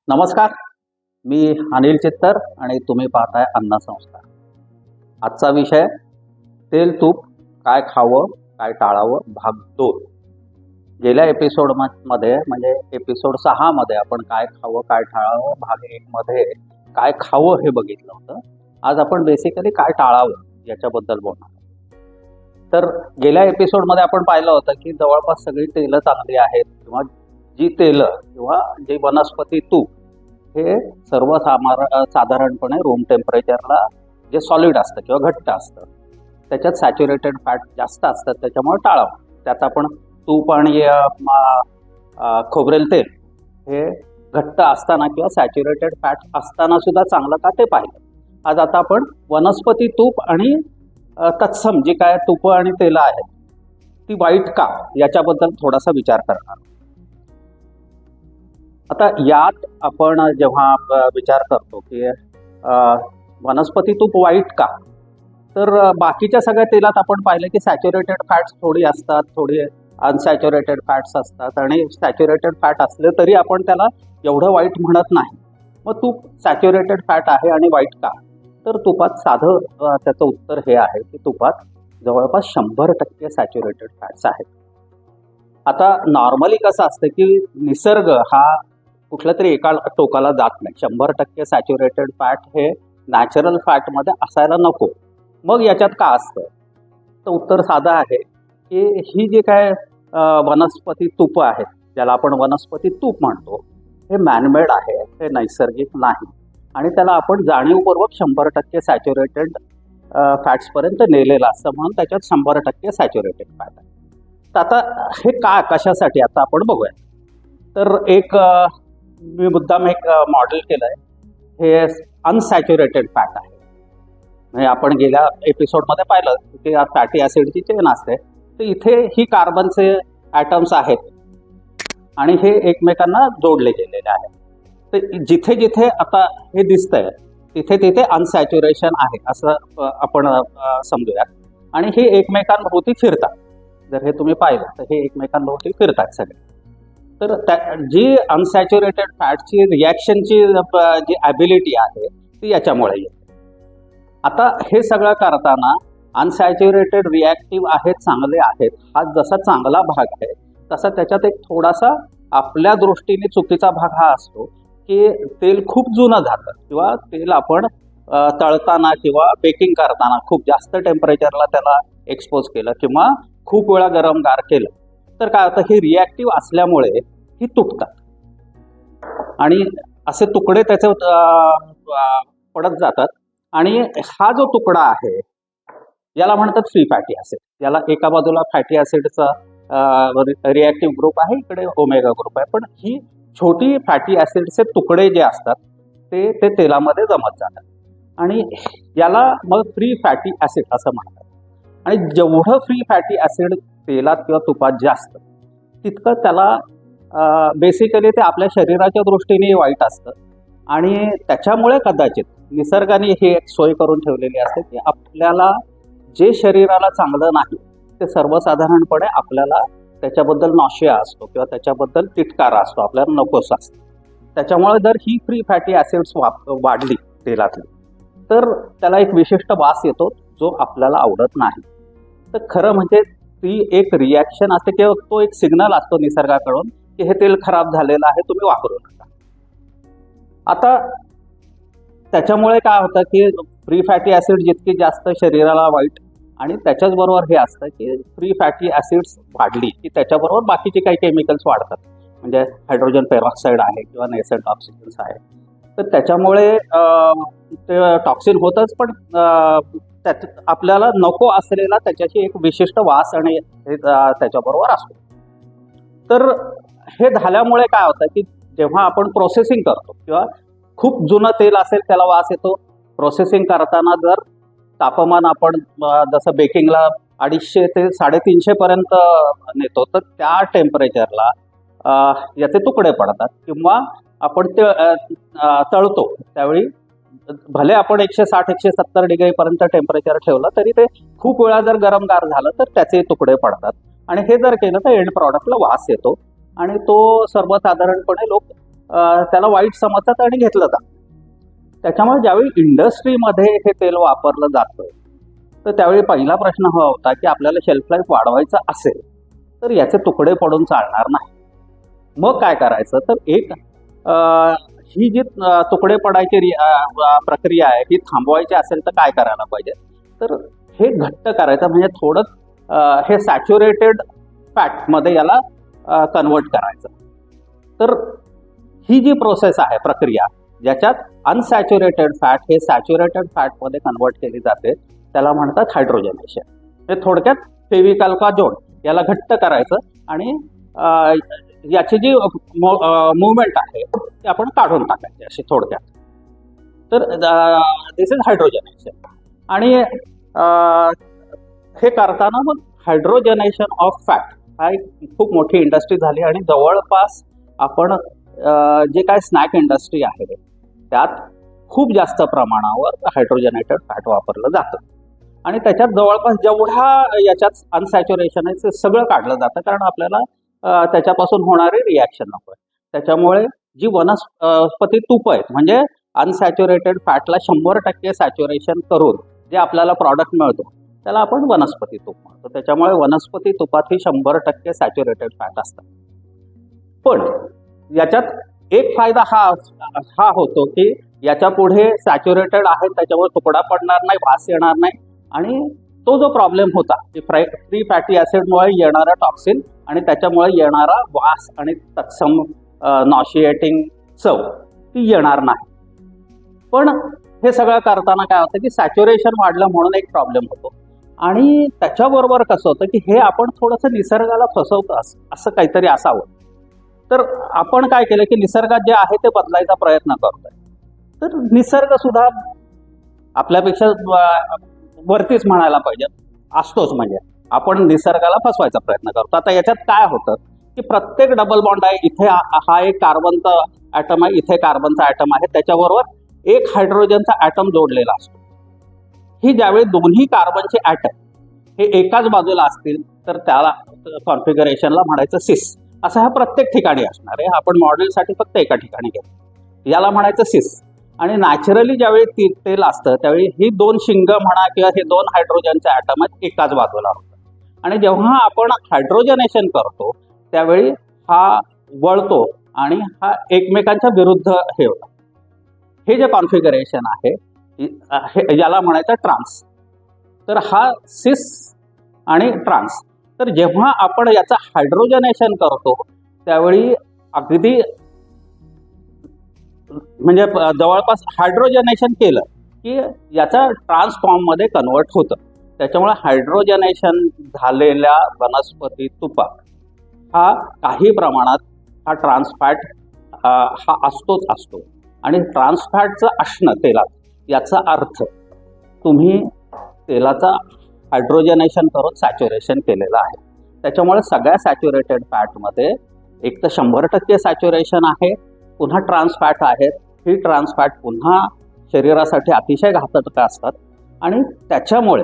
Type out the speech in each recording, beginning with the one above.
नमस्कार. मी अनिल चित्तर आणि तुम्ही पाहताय अन्ना संस्कार. आजचा विषय तेल तूप काय खावं काय टाळावं भाग 2. गेल्या एपिसोडमध्ये म्हणजे एपिसोड 6 मध्ये आपण काय खावं काय टाळावं भाग 1 मध्ये काय खावं हे बघितलं होतं. आज आपण बेसिकली काय टाळावं याच्याबद्दल बोलणार. तर गेल्या एपिसोडमध्ये आपण पाहिलं होतं की जवळपास सगळी तेलं चांगली आहेत किंवा जी तेलं किंवा जे वनस्पती तूप हे साधारणपणे रूम टेम्परेचरला जे सॉलिड असतं किंवा घट्ट असतं त्याच्यात सॅच्युरेटेड फॅट जास्त असतात, त्याच्यामुळे टाळावं. त्यात आपण तूप आणि खोबरेल तेल हे घट्ट असताना किंवा सॅच्युरेटेड फॅट असताना सुद्धा चांगलं का ते पाहिलं. आज आता आपण वनस्पती तूप आणि तत्सम जी काय तूप आणि तेलं आहेत ती वाईट का याच्याबद्दल थोडासा विचार करणार. आता यात आपण जेव्हा विचार करतो की वनस्पती तूप वाईट का, तर बाकीच्या सगळ्या तेलात आपण पाहिलं की सॅच्युरेटेड फॅट्स थोडी असतात, थोडी अनसॅच्युरेटेड फॅट्स असतात आणि सॅच्युरेटेड फॅट असले तरी आपण त्याला एवढं वाईट म्हणत नाही. मग तूप सॅच्युरेटेड फॅट आहे आणि वाईट का, तर तुपात साधं त्याचं उत्तर हे आहे की तुपात जवळपास 100% सॅच्युरेटेड फॅट्स आहेत. आता नॉर्मली कसं असतं की निसर्ग हा कुठल्या तरी एका टोकाला जात नाही. 100% सॅच्युरेटेड फॅट हे नॅचरल फॅटमध्ये असायला नको. मग याच्यात का असतं, तर उत्तर साधं आहे की ही जी काय वनस्पती तूप आहेत ज्याला आपण वनस्पती तूप म्हणतो हे मॅनमेड आहे, हे नैसर्गिक नाही आणि त्याला आपण जाणीवपूर्वक 100% सॅच्युरेटेड फॅट्सपर्यंत नेलेलं असतं, म्हणून त्याच्यात 100% सॅच्युरेटेड फॅट आहे. तर आता हे का कशासाठी आता आपण बघूया. तर मी मुद्दाम एक मॉडेल केलं आहे, हे अनसॅच्युरेटेड फॅट आहे. म्हणजे आपण गेल्या एपिसोडमध्ये पाहिलं की फॅटी ॲसिडची चेन असते, तर इथे ही कार्बनचे ॲटम्स आहेत आणि हे एकमेकांना जोडले गेलेले आहेत. तर जिथे जिथे आता हे दिसतंय तिथे तिथे अनसॅच्युरेशन आहे असं आपण समजूयात आणि हे एकमेकांभोवती फिरतात. जर हे तुम्ही पाहिलं तर हे एकमेकांभोवती फिरतात सगळे. तर जी अनसॅच्युरेटेड फॅटची रिॲक्शनची जी ॲबिलिटी आहे ती याच्यामुळे येते. आता हे सगळं करताना अनसॅच्युरेटेड रिॲक्टिव्ह आहेत, चांगले आहेत, हा जसा चांगला भाग आहे तसा त्याच्यात एक थोडासा आपल्या दृष्टीने चुकीचा भाग हा असतो की तेल खूप जुनं झालं किंवा तेल आपण तळताना किंवा बेकिंग करताना खूप जास्त टेम्परेचरला त्याला एक्सपोज केलं किंवा खूप वेळा गरम गार केलं तर काय होतं, ही रिॲक्टिव्ह असल्यामुळे ही तुटतात आणि असे तुकडे त्याचे पडत जातात आणि हा जो तुकडा आहे याला म्हणतात फ्री फॅटी ॲसिड. याला एका बाजूला फॅटी ॲसिडचा रिॲक्टिव्ह ग्रुप आहे, इकडे ओमेगा ग्रुप आहे, पण ही छोटी फॅटी ॲसिडचे तुकडे जे असतात ते तेलामध्ये जमत जातात आणि याला मग फ्री फॅटी ॲसिड असं म्हणतात. आणि जेवढं फ्री फॅटी ॲसिड तेलात किंवा तुपात जास्त तितकं त्याला बेसिकली ते आपल्या शरीराच्या दृष्टीने वाईट असतं आणि त्याच्यामुळे कदाचित निसर्गाने हे एक सोय करून ठेवलेली असते की आपल्याला जे शरीराला चांगलं नाही ते सर्वसाधारणपणे आपल्याला त्याच्याबद्दल नॉशिया असतो किंवा त्याच्याबद्दल तिटकारा असतो, आपल्याला नकोस असतं. त्याच्यामुळे जर ही फ्री फॅटी ॲसिड्स वाढली तेलातली तर त्याला एक विशिष्ट वास येतो जो आपल्याला आवडत नाही. तर खरं म्हणजे ती एक रिॲक्शन असते किंवा तो एक सिग्नल असतो निसर्गाकडून की हे तेल खराब झालेलं आहे, तुम्ही वापरू नका. आता त्याच्यामुळे काय होतं की फ्री फॅटी ॲसिड जितकी जास्त शरीराला वाईट आणि त्याच्याचबरोबर हे असतं की फ्री फॅटी ॲसिड्स वाढली की त्याच्याबरोबर बाकीचे काही केमिकल्स वाढतात, म्हणजे हायड्रोजन पेरॉक्साईड आहे किंवा नेसंट ऑक्सिजन्स आहे. तर त्याच्यामुळे ते टॉक्सिन होतच, पण आपल्याला नको असलेला त्याच्याशी एक विशिष्ट वास आणि त्याच्याबरोबर असतो. तर हे झाल्यामुळे काय होतं की जेव्हा आपण प्रोसेसिंग करतो किंवा खूप जुनं तेल असेल त्याला वास येतो. प्रोसेसिंग करताना जर तापमान आपण जसं बेकिंगला 250 ते 350 पर्यंत नेतो तर त्या टेम्परेचरला याचे तुकडे पडतात किंवा आपण ते तळतो त्यावेळी भले आपण 160-170 डिग्रीपर्यंत टेम्परेचर ठेवलं तरी ते खूप वेळा जर गरम गार झालं तर त्याचे तुकडे पडतात आणि हे जर केलं तर एंड प्रॉडक्टला वास येतो आणि तो सर्वसाधारणपणे लोक त्याला वाईट समजतात आणि घेतलं जातं. त्याच्यामुळे ज्यावेळी इंडस्ट्रीमध्ये हे तेल वापरलं जातं तर त्यावेळी पहिला प्रश्न हा होता की आपल्याला शेल्फ लाईफ वाढवायचा असेल तर याचे तुकडे पडून चालणार नाही. मग काय करायचं तर एक ही जी तुकडे पडायची प्रक्रिया आहे ही थांबवायची असेल तर काय करायला पाहिजे तर हे घट्ट करायचं म्हणजे थोडं हे सॅच्युरेटेड फॅटमध्ये याला कन्वर्ट करायचं. तर ही जी प्रोसेस आहे प्रक्रिया ज्याच्यात अनसॅच्युरेटेड फॅट हे सॅच्युरेटेड फॅटमध्ये कन्वर्ट केली जाते त्याला म्हणतात हायड्रोजनेशन. हे थोडक्यात फेविकॉल का जोड याला घट्ट करायचं आणि याची जी मुवमेंट आहे ती आपण काढून टाकायची अशी थोडक्यात. तर दिस इज हायड्रोजनेशन. आणि हे करताना मग हायड्रोजनेशन ऑफ फॅट हा एक खूप मोठी इंडस्ट्री झाली आणि जवळपास आपण जे काय स्नॅक इंडस्ट्री आहे त्यात खूप जास्त प्रमाणावर हायड्रोजनेटेड फॅट वापरलं जातं आणि त्याच्यात जवळपास जेवढ्या याच्यात अनसॅच्युरेशन आहे ते सगळं काढलं जातं कारण आपल्याला त्याच्यापासून होणारे रिॲक्शन नको आहे. त्याच्यामुळे जी वनस्पती तूप आहेत म्हणजे अनसॅच्युरेटेड फॅटला 100% सॅच्युरेशन करून जे आपल्याला प्रॉडक्ट मिळतो त्याला आपण वनस्पती तूप म्हणतो. त्याच्यामुळे वनस्पती तुपात ही 100% सॅच्युरेटेड फॅट असतात. पण याच्यात एक फायदा हा होतो की याच्या पुढे सॅच्युरेटेड आहे त्याच्यामुळे तुकडा पडणार नाही, वास येणार नाही आणि तो जो प्रॉब्लेम होता की फ्री फॅटी ॲसिडमुळे येणारा टॉक्सिन आणि त्याच्यामुळे येणारा वास आणि तत्सम नॉशिएटिंग चव ती येणार नाही. पण हे सगळं करताना काय होतं की सॅच्युरेशन वाढलं म्हणून एक प्रॉब्लेम होतो आणि त्याच्याबरोबर कसं होतं की हे आपण थोडंसं निसर्गाला फसवतो असं काहीतरी असावं. तर आपण काय केलं की निसर्गात जे आहे ते बदलायचा प्रयत्न करतोय. तर निसर्ग सुद्धा आपल्यापेक्षा वरतीच म्हणायला पाहिजे असतोच. म्हणजे आपण निसर्गाला फसवायचा प्रयत्न करतो. आता याच्यात काय होतं की प्रत्येक डबल बॉन्ड आहे इथे हा एक कार्बनचा ॲटम आहे, इथे कार्बनचा ॲटम आहे, त्याच्याबरोबर एक हायड्रोजनचा ॲटम जोडलेला असतो. ही ज्यावेळी दोन्ही कार्बनचे ॲटम हे एकाच बाजूला असतील तर त्याला कॉन्फिगरेशनला म्हणायचं सिस. असं हा प्रत्येक ठिकाणी असणार आहे. आपण मॉडेलसाठी फक्त एका ठिकाणी घेतो, याला म्हणायचं सिस. आणि नॅचरली ज्यावेळी तेल असतं त्यावेळी ही दोन शिंग म्हणा किंवा हे दोन हायड्रोजनचे ॲटम एकाच बाजूला होतात आणि जेव्हा आपण हायड्रोजनेशन करतो त्यावेळी हा वळतो आणि हा एकमेकांच्या विरुद्ध हे होतं. हे जे कॉन्फिगरेशन आहे याला म्हणायचं ट्रान्स. तर हा सिस आणि ट्रान्स. तर जेव्हा आपण याचं हायड्रोजनेशन करतो त्यावेळी अगदी म्हणजे जवळपास हायड्रोजनेशन केलं की याचा ट्रान्स फॉर्ममध्ये कन्वर्ट होतं. त्याच्यामुळे हायड्रोजनेशन झालेल्या वनस्पती तुपात हा काही प्रमाणात हा ट्रान्सफॅट हा असतोच असतो. आणि ट्रान्सफॅटचं असणं तेलात याचा अर्थ तुम्ही तेलाचा हायड्रोजनेशन करून सॅच्युरेशन केलेलं आहे. त्याच्यामुळे सगळ्या सॅच्युरेटेड फॅटमध्ये एक तर 100% सॅच्युरेशन आहे, पुन्हा ट्रान्सफॅट आहेत. ही ट्रान्सफॅट पुन्हा शरीरासाठी अतिशय घातक असतात आणि त्याच्यामुळे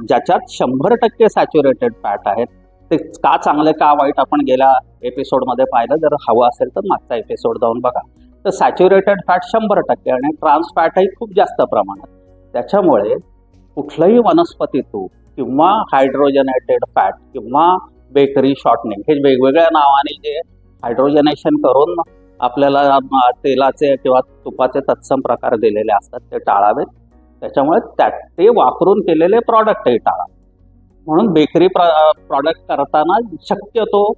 ज्याच्यात 100% सॅच्युरेटेड फॅट आहेत ते का चांगले का वाईट आपण गेल्या एपिसोडमध्ये पाहिलं. जर हवं असेल तर मागचा एपिसोड जाऊन बघा. तर सॅच्युरेटेड फॅट 100% आणि ट्रान्स फॅटही खूप जास्त प्रमाणात. त्याच्यामुळे कुठलंही वनस्पती तूप किंवा हायड्रोजनेटेड फॅट किंवा बेकरी शॉर्टनिंग हे वेगवेगळ्या नावाने जे हायड्रोजनेशन करून आपल्याला तेलाचे किंवा तुपाचे तत्सम प्रकार दिलेले असतात ते टाळावेत. त्याच्यामुळे ते वापरून केलेले प्रॉडक्टही टाळा. म्हणून बेकरी प्रॉडक्ट करताना शक्यतो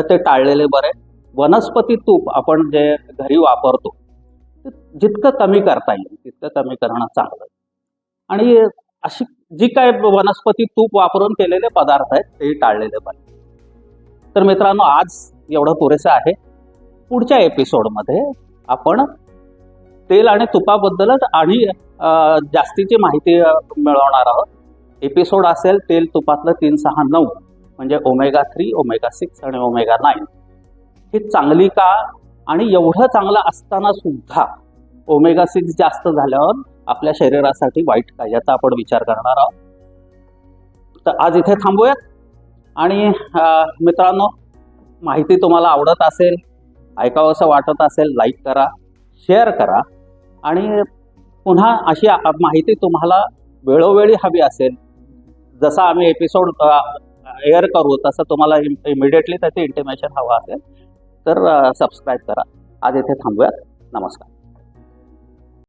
ते टाळलेले बरे. वनस्पती तूप आपण जे घरी वापरतो जितकं कमी करता येईल तितकं कमी करणं चांगलं. आणि अशी जी काय वनस्पती तूप वापरून केलेले पदार्थ आहेत तेही टाळलेले पाहिजे. तर मित्रांनो आज एवढं पुरेसं आहे. पुढच्या एपिसोडमध्ये आपण तेल आणि तुपाबद्दलच आणि जास्तीची माहिती मिळवणार आहोत. एपिसोड असेल तेल तुपातलं 369 म्हणजे ओमेगा 3, ओमेगा 6 आणि ओमेगा 9 ही चांगली का आणि एवढं चांगलं असताना सुद्धा ओमेगा 6 जास्त झाल्यावर आपल्या शरीरासाठी वाईट का याचा आपण विचार करणार आहोत. तर आज इथे थांबूयात. आणि मित्रांनो माहिती तुम्हाला आवडत असेल ऐकावंसं वाटत असेल लाईक करा, शेअर करा आणि पुन्हा अशी माहिती तुम्हाला वेळोवेळी हवी असेल, जसा आम्ही एपिसोड एअर करू तसं तुम्हाला इमिडिएटली त्याचे इंटिमेशन हवं असेल तर सबस्क्राईब करा. आज इथे थांबूयात. नमस्कार.